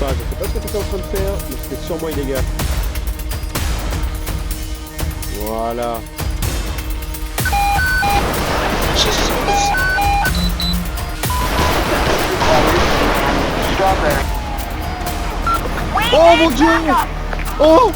Ça, je sais pas ce que t'étais en train de faire, mais c'était sûrement illégal. Voilà. Oh mon dieu! Oh!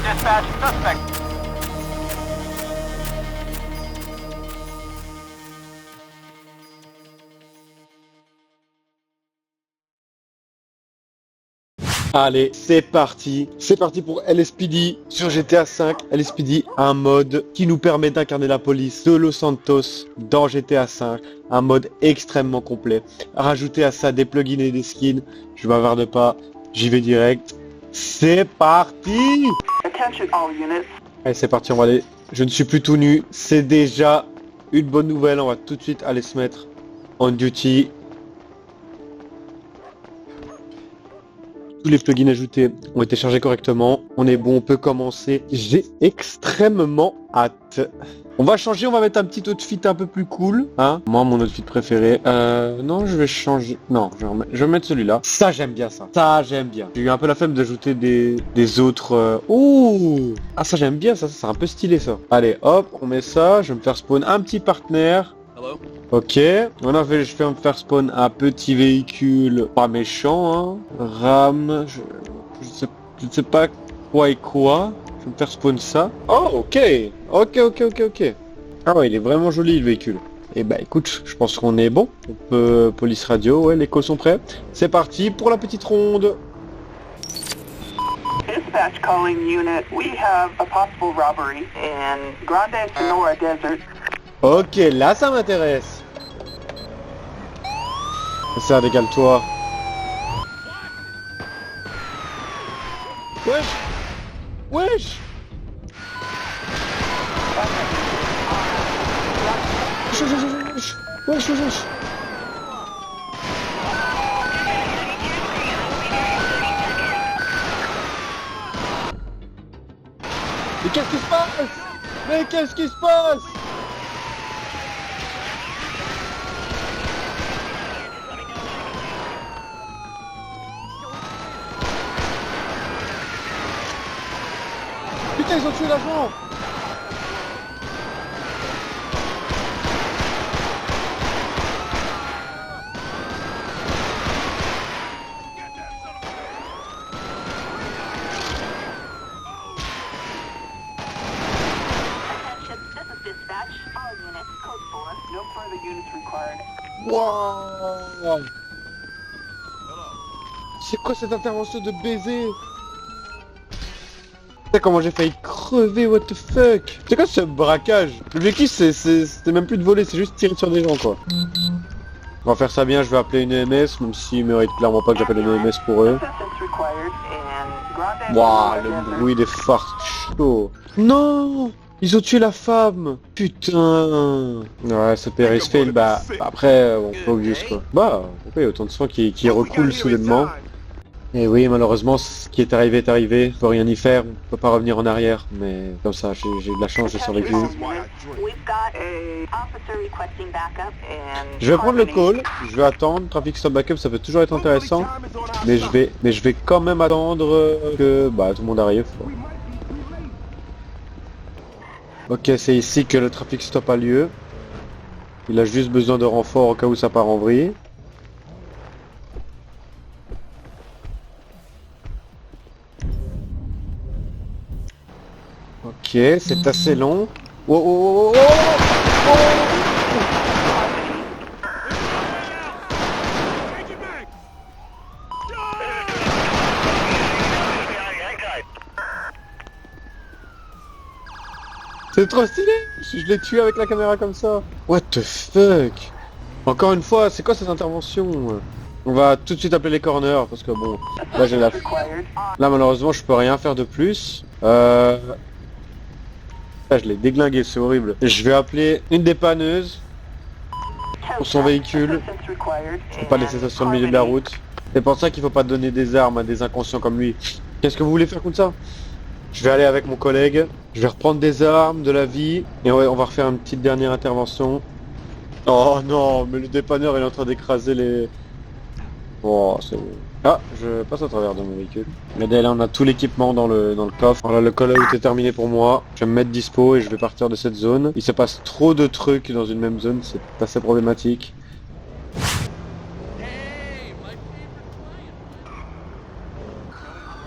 Dispatch suspect. Allez, c'est parti. C'est parti pour LSPD sur GTA V. LSPD, un mode qui nous permet d'incarner la police de Los Santos dans GTA V. Un mode extrêmement complet. Rajouter à ça des plugins et des skins. Je m'avarde pas, j'y vais direct. C'est parti! Attention all units. Allez, c'est parti, on va aller. Je ne suis plus tout nu. C'est déjà une bonne nouvelle. On va tout de suite aller se mettre on duty. Tous les plugins ajoutés ont été chargés correctement. On est bon, on peut commencer. J'ai extrêmement hâte. On va changer, on va mettre un petit outfit un peu plus cool. Hein, moi, mon outfit préféré. Non, je vais changer. Non, je vais mettre celui-là. Ça, j'aime bien ça. Ça, j'aime bien. J'ai eu un peu la flemme d'ajouter des autres... Ouh! Ah, ça, j'aime bien ça. C'est un peu stylé ça. Allez, hop, on met ça. Je vais me faire spawn un petit partenaire. Hello? Ok, on je vais me faire spawn un petit véhicule pas méchant, hein. RAM, je sais pas quoi et quoi. Je vais me faire spawn ça. Oh, ok. Ah ouais, il est vraiment joli le véhicule. Et bah écoute, je pense qu'on est bon. On peut police radio, ouais, les calls sont prêts. C'est parti pour la petite ronde. Dispatch calling unit. We have a possible robbery in Grande Sonora Desert. Ok, là ça m'intéresse. Ça, décale-toi. Wesh! Wesh! Wesh. Mais qu'est-ce qui se passe? Mais qu'est-ce qui se passe? Putain, ils ont tué l'agent! No further units required. Wow! C'est quoi cette intervention de baiser? Tu sais comment j'ai failli crever, what the fuck? C'est quoi ce braquage? L'objectif c'était même plus de voler, c'est juste tirer sur des gens quoi. On va faire ça bien, je vais appeler une EMS, même s'ils méritent clairement pas que j'appelle une EMS pour eux. Waouh, le bruit des phares chaud. Non! Ils ont tué la femme! Putain! Ouais, ce Paris fail, bah après, on peut obvious quoi. Bah, pourquoi il y a autant de sang qui recoule soudainement? Et oui, malheureusement, ce qui est arrivé, on peut rien y faire, on peut pas revenir en arrière, mais comme ça, j'ai de la chance, j'ai survécu. Je vais prendre le call, je vais attendre, Traffic Stop Backup, ça peut toujours être intéressant, mais je vais quand même attendre que tout le monde arrive. Ok, c'est ici que le Traffic Stop a lieu. Il a juste besoin de renfort au cas où ça part en vrille. Ok, c'est assez long. Oh. C'est trop stylé. Je l'ai tué avec la caméra comme ça. What the fuck? Encore une fois, c'est quoi cette intervention? On va tout de suite appeler les corners parce que bon, là j'ai la... Là malheureusement je peux rien faire de plus. Là, je l'ai déglingué, c'est horrible. Je vais appeler une dépanneuses pour son véhicule. Je peux pas laisser ça sur le milieu de la route. C'est pour ça qu'il faut pas donner des armes à des inconscients comme lui. Qu'est-ce que vous voulez faire comme ça? Je vais aller avec mon collègue. Je vais reprendre des armes, de la vie. Et on va refaire une petite dernière intervention. Oh non, mais le dépanneur il est en train d'écraser les... Oh, c'est bon. Ah, je passe à travers de mon véhicule. Regardez, là on a tout l'équipement dans le coffre. Voilà, le call-out est terminé pour moi. Je vais me mettre dispo et je vais partir de cette zone. Il se passe trop de trucs dans une même zone, c'est assez problématique.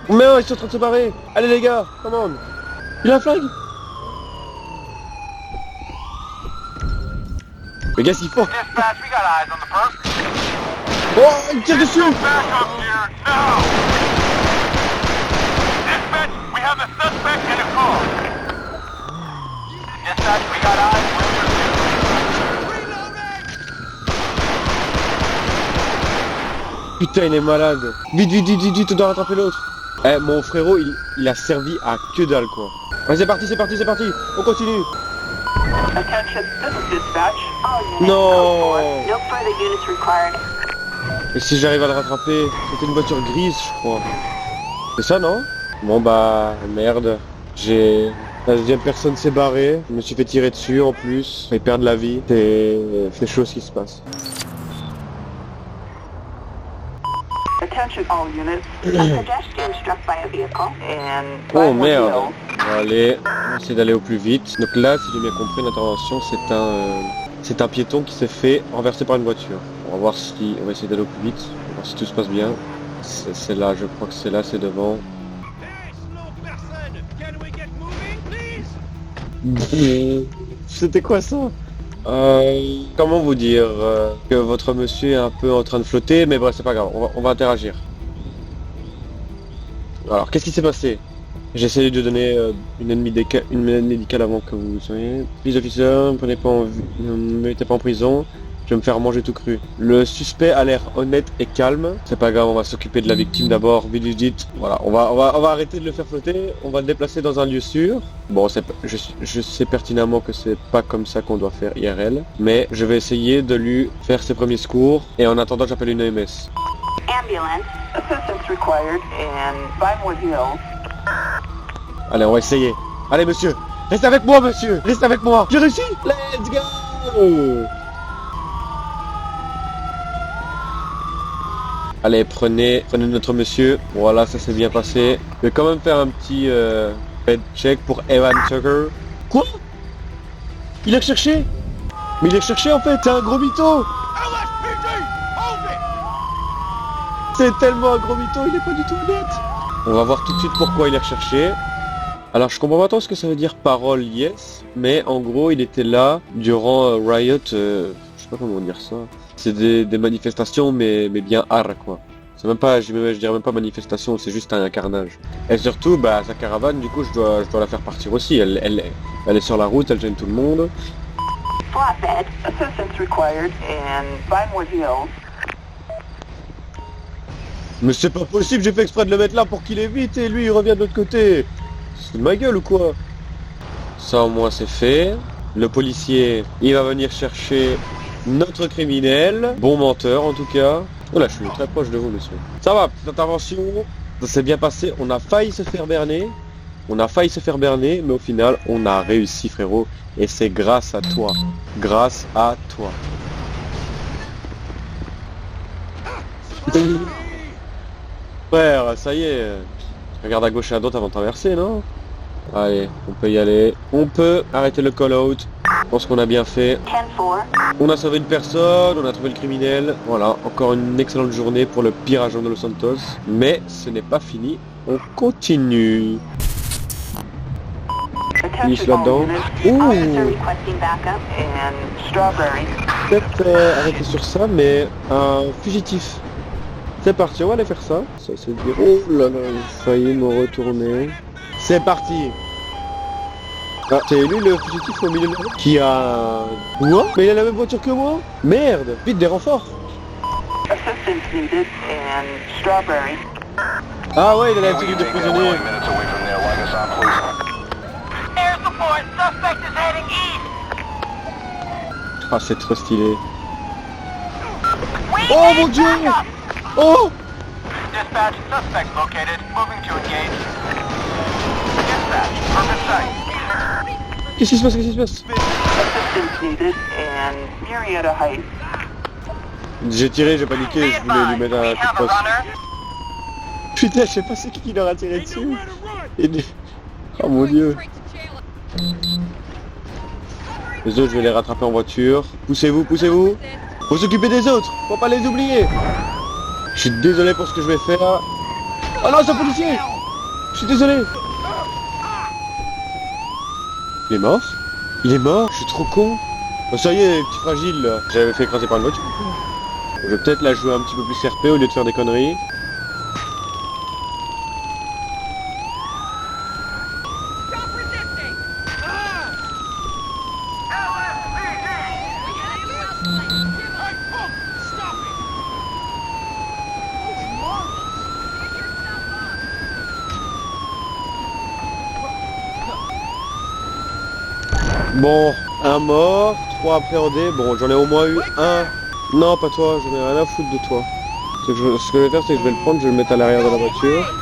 Mais non, ils sont en train de se barrer. Allez les gars, come on. Il a un flingue. Mais qu'est-ce qu'ils font? Oh, il tire dessus. Putain, il est malade. Vite, vite, vite, vite, vite, on doit rattraper l'autre. Eh, mon frérot, il a servi à que dalle, quoi. Allez, c'est parti, c'est parti, c'est parti. On continue. Attention, this is dispatch. All units, No. code 4. No further units required. Et si j'arrive à le rattraper? C'était une voiture grise, je crois. C'est ça, non? Bon, bah, merde. La deuxième personne s'est barrée. Je me suis fait tirer dessus, en plus. Et perdre la vie. C'est chaud ce qui se passe. Attention, all units. A pedestrian struck by a vehicle and Oh five were merde. killed. Allez, on va essayer d'aller au plus vite. Donc là, si j'ai bien compris, l'intervention, c'est un piéton qui s'est fait renverser par une voiture. On va essayer d'aller au plus vite, on va voir si tout se passe bien. C'est là, je crois que c'est là, c'est devant. C'était quoi ça? Comment vous dire que votre monsieur est un peu en train de flotter, mais bref, c'est pas grave, on va interagir. Alors, qu'est-ce qui s'est passé? J'ai essayé de donner une aide médicale avant que vous soyez. Please officer, ne me mettez pas en prison. Je vais me faire manger tout cru. Le suspect a l'air honnête et calme. C'est pas grave, on va s'occuper de la victime d'abord. Vite, vite, vite. Voilà, on va arrêter de le faire flotter. On va le déplacer dans un lieu sûr. Bon, je sais pertinemment que c'est pas comme ça qu'on doit faire IRL. Mais je vais essayer de lui faire ses premiers secours. Et en attendant, j'appelle une EMS. Ambulance. Assistance required and 5 were killed. Allez, on va essayer. Allez, monsieur. Restez avec moi, monsieur. Restez avec moi. J'ai réussi. Let's go. Allez, prenez notre monsieur. Voilà, ça s'est bien passé. Je vais quand même faire un petit head check pour Evan Tucker. Quoi? Il est recherché? Mais il est recherché en fait, c'est un gros mytho. C'est tellement un gros mytho, il est pas du tout honnête. On va voir tout de suite pourquoi il est recherché. Alors je comprends pas trop ce que ça veut dire parole yes, mais en gros il était là durant Riot, je sais pas comment dire ça. C'est des manifestations mais bien art quoi. C'est même pas, je dirais même pas manifestation, c'est juste un carnage. Et surtout, bah sa caravane, du coup je dois la faire partir aussi. Elle est sur la route, elle gêne tout le monde. Flatbed. Assistance required and 5 were killed. Mais c'est pas possible, j'ai fait exprès de le mettre là pour qu'il évite et lui il revient de l'autre côté. C'est de ma gueule ou quoi? Ça au moins c'est fait. Le policier, il va venir chercher notre criminel. Bon menteur en tout cas. Oh là, je suis très proche de vous monsieur. Ça va, petite intervention. Ça s'est bien passé. On a failli se faire berner. Mais au final, on a réussi frérot. Et c'est grâce à toi. Grâce à toi. Frère, ça y est. Regarde à gauche et à droite avant de traverser, non? Allez, on peut y aller. On peut arrêter le call-out. Je pense qu'on a bien fait. 10-4. On a sauvé une personne, on a trouvé le criminel. Voilà, encore une excellente journée pour le pire agent de Los Santos. Mais ce n'est pas fini. On continue. Niche là-dedans. Peut-être arrêter sur ça, mais un fugitif. C'est parti, on va aller faire ça. Ça c'est dire. Oh là là, j'ai failli me retourner. C'est parti. Ah, c'est lui le fugitif au milieu de la route qui a... Quoi? Mais il a la même voiture que moi? Merde. Vite des renforts. Assistance needed and Strawberry. Ah ouais, il a la tenue de prisonnier. Air support. Suspect is heading east. Ah, c'est trop stylé. Oh mon dieu! Oh! Dispatch, suspect located. Moving to engage. Dispatch, perfect sight. Qu'est-ce qui se passe? Assistance needed and Murrieta Heights. J'ai tiré, j'ai paniqué, je voulais lui mettre un coup de poste. Putain, je sais pas c'est qui leur a tiré dessus. Et... Oh mon dieu. Les autres, je vais les rattraper en voiture. Poussez-vous, poussez-vous. Faut s'occuper des autres, faut pas les oublier. Je suis désolé pour ce que je vais faire. Oh non, c'est un policier. Je suis désolé. Il est mort? Il est mort? Je suis trop con. Oh, ça y est, petit fragile là. J'avais fait écraser par une voiture. Je vais peut-être la jouer un petit peu plus RP au lieu de faire des conneries. Bon, un mort, 3 appréhendés. Bon, j'en ai au moins eu un. Non, pas toi, j'en ai rien à foutre de toi. Ce que je vais faire, c'est que je vais le prendre, je vais le mettre à l'arrière de la voiture.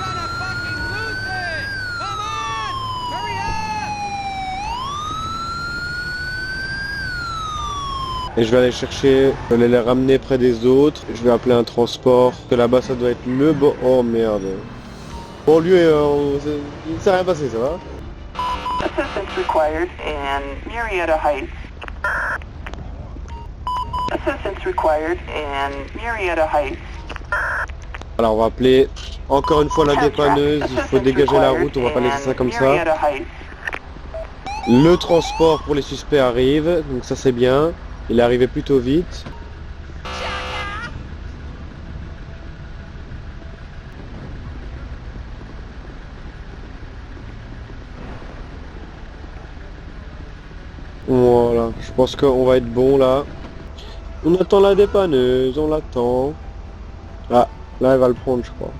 Et je vais aller chercher, je vais les ramener près des autres. Je vais appeler un transport. Que là-bas, ça doit être le bon... Oh merde. Bon, lui, il s'est rien passé, ça va? Assistance required in Murrieta Heights. Assistance required in Murrieta Heights. Alors, on va appeler encore une fois la dépanneuse. Il faut dégager la route, on va pas laisser ça comme ça. Le transport pour les suspects arrive, donc ça c'est bien. Il est arrivé plutôt vite. Voilà, je pense qu'on va être bon là. On attend la dépanneuse, on l'attend. Ah, là elle va le prendre je crois.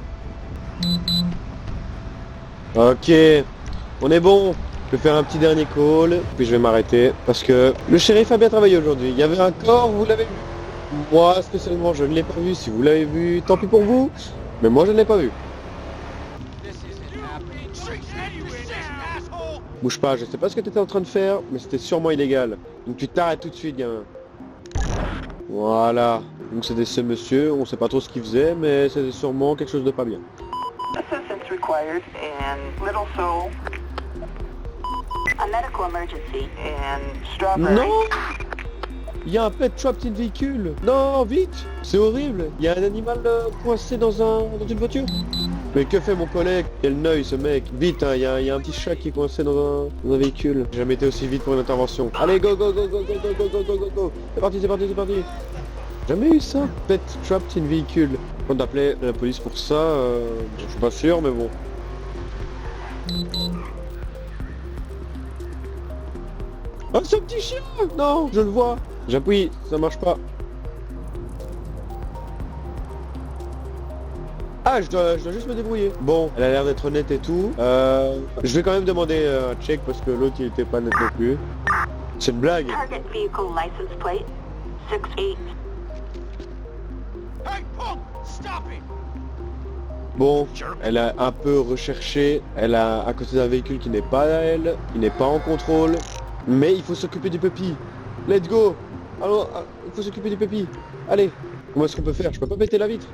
Ok, on est bon. Je vais faire un petit dernier call, puis je vais m'arrêter. Parce que le shérif a bien travaillé aujourd'hui. Il y avait un corps, vous l'avez vu. Moi spécialement je ne l'ai pas vu. Si vous l'avez vu, tant pis pour vous. Mais moi je ne l'ai pas vu. Bouge pas, je sais pas ce que tu étais en train de faire, mais c'était sûrement illégal. Donc tu t'arrêtes tout de suite, gamin. Voilà. Donc c'était ce monsieur, on sait pas trop ce qu'il faisait, mais c'était sûrement quelque chose de pas bien. Assistance required in Little Seoul. A medical emergency in Strawberry. Non! Il y a un pet trapped in véhicule. Non, vite! C'est horrible. Il y a un animal coincé dans une voiture. Mais que fait mon collègue? Quel œil ce mec? Vite, hein, il y a un petit chat qui est coincé dans un véhicule. J'ai jamais été aussi vite pour une intervention. Allez, go, go, go, go, go, go, go, go, go, go, go. C'est parti, c'est parti, c'est parti. Jamais eu ça. Pet trapped in véhicule. On appelait la police pour ça, je suis pas sûr, mais bon. Oh, ce petit chien! Non, je le vois. J'appuie, ça marche pas. Ah, je dois juste me débrouiller. Bon, elle a l'air d'être honnête et tout. Je vais quand même demander un check parce que l'autre il était pas net non plus. C'est une blague. Target vehicle license plate 68. Bon, elle a un peu recherché. Elle a à côté d'un véhicule qui n'est pas à elle, qui n'est pas en contrôle. Mais il faut s'occuper du puppy. Let's go. Alors, il faut s'occuper du puppy. Allez, comment est-ce qu'on peut faire? Je peux pas péter la vitre.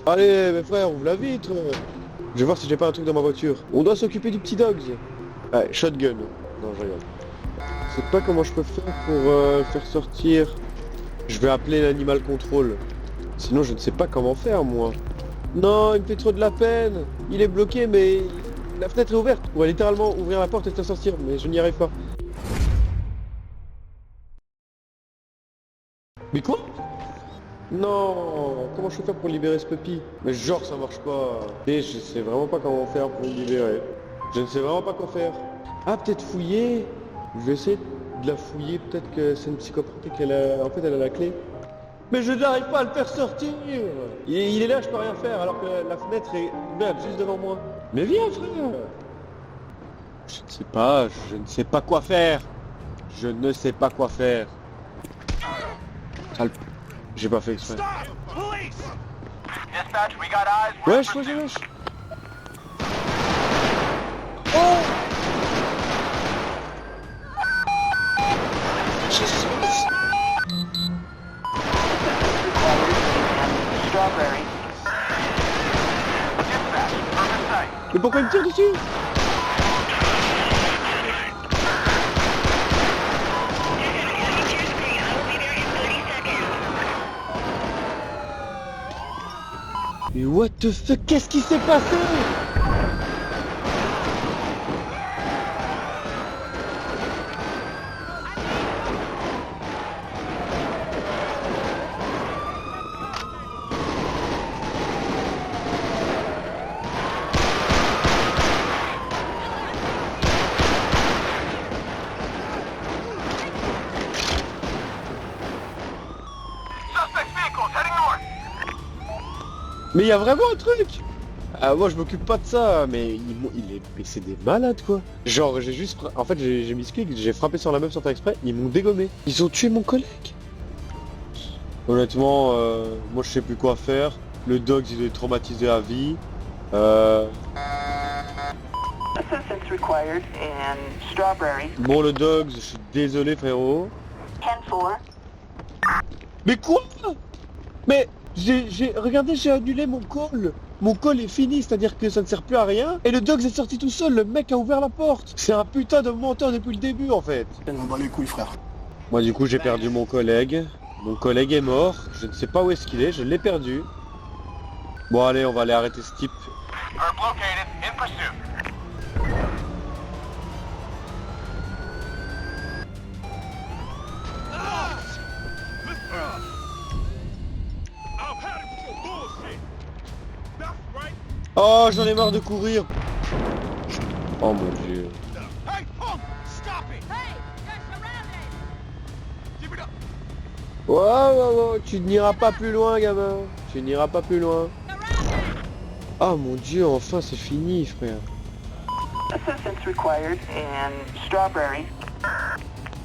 Allez, mes frères, ouvre la vitre. Je vais voir si j'ai pas un truc dans ma voiture. On doit s'occuper du petit dogs. Ouais, shotgun. Non, je rigole. Je sais pas comment je peux faire pour faire sortir. Je vais appeler l'animal contrôle. Sinon, je ne sais pas comment faire, moi. Non, il me fait trop de la peine. Il est bloqué, mais la fenêtre est ouverte. On va littéralement ouvrir la porte et te sortir, mais je n'y arrive pas. Mais quoi? Non, comment je peux faire pour libérer ce puppy? Mais genre ça marche pas. Et je sais vraiment pas comment faire pour le libérer. Je ne sais vraiment pas quoi faire. Ah, peut-être fouiller. Je vais essayer de la fouiller, peut-être que c'est une psychopathe et qu'elle a... En fait elle a la clé. Mais je n'arrive pas à le faire sortir. Il est là, je peux rien faire alors que la fenêtre est ouverte juste devant moi. Mais viens frère. Je ne sais pas quoi faire. Je ne sais pas quoi faire. Sale... J'ai pas fait exprès. Wesh, wesh, wesh. Oh! Strawberry. Mais pourquoi il me tire dessus? Mais what the fuck? Qu'est-ce qui s'est passé? Mais il y a vraiment un truc. Ah, moi je m'occupe pas de ça, mais mais c'est des malades quoi. Genre j'ai juste, en fait j'ai mis ce clic, j'ai frappé sur la meuf sans faire exprès, ils m'ont dégommé. Ils ont tué mon collègue. Honnêtement, moi je sais plus quoi faire. Le dog il est traumatisé à vie. Assistance required in Strawberry. Bon le dog, je suis désolé frérot. 10-4. Mais quoi? Mais regardez, j'ai annulé mon call. Mon call est fini, c'est-à-dire que ça ne sert plus à rien. Et le dog est sorti tout seul, le mec a ouvert la porte. C'est un putain de menteur depuis le début en fait. On bat les couilles frère. Moi du coup j'ai perdu mon collègue. Mon collègue est mort. Je ne sais pas où est-ce qu'il est, je l'ai perdu. Bon allez, on va aller arrêter ce type. Oh, j'en ai marre de courir. Oh mon dieu. Wow, tu n'iras pas plus loin, gamin. Tu n'iras pas plus loin. Oh mon dieu, enfin c'est fini, frère. Assistance required in Strawberry.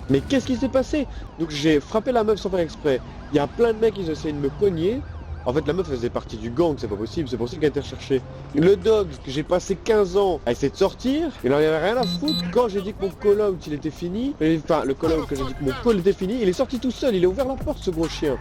Mais qu'est-ce qui s'est passé? Donc j'ai frappé la meuf sans faire exprès. Il y a plein de mecs qui essaient de me cogner. En fait la meuf faisait partie du gang, c'est pas possible, c'est pour ça qu'elle a été recherchée. Le dog, que j'ai passé 15 ans à essayer de sortir, il en avait rien à foutre. Quand j'ai dit que mon call-out il était fini, enfin le call-out que j'ai dit que mon call était fini, il est sorti tout seul, il a ouvert la porte ce gros chien.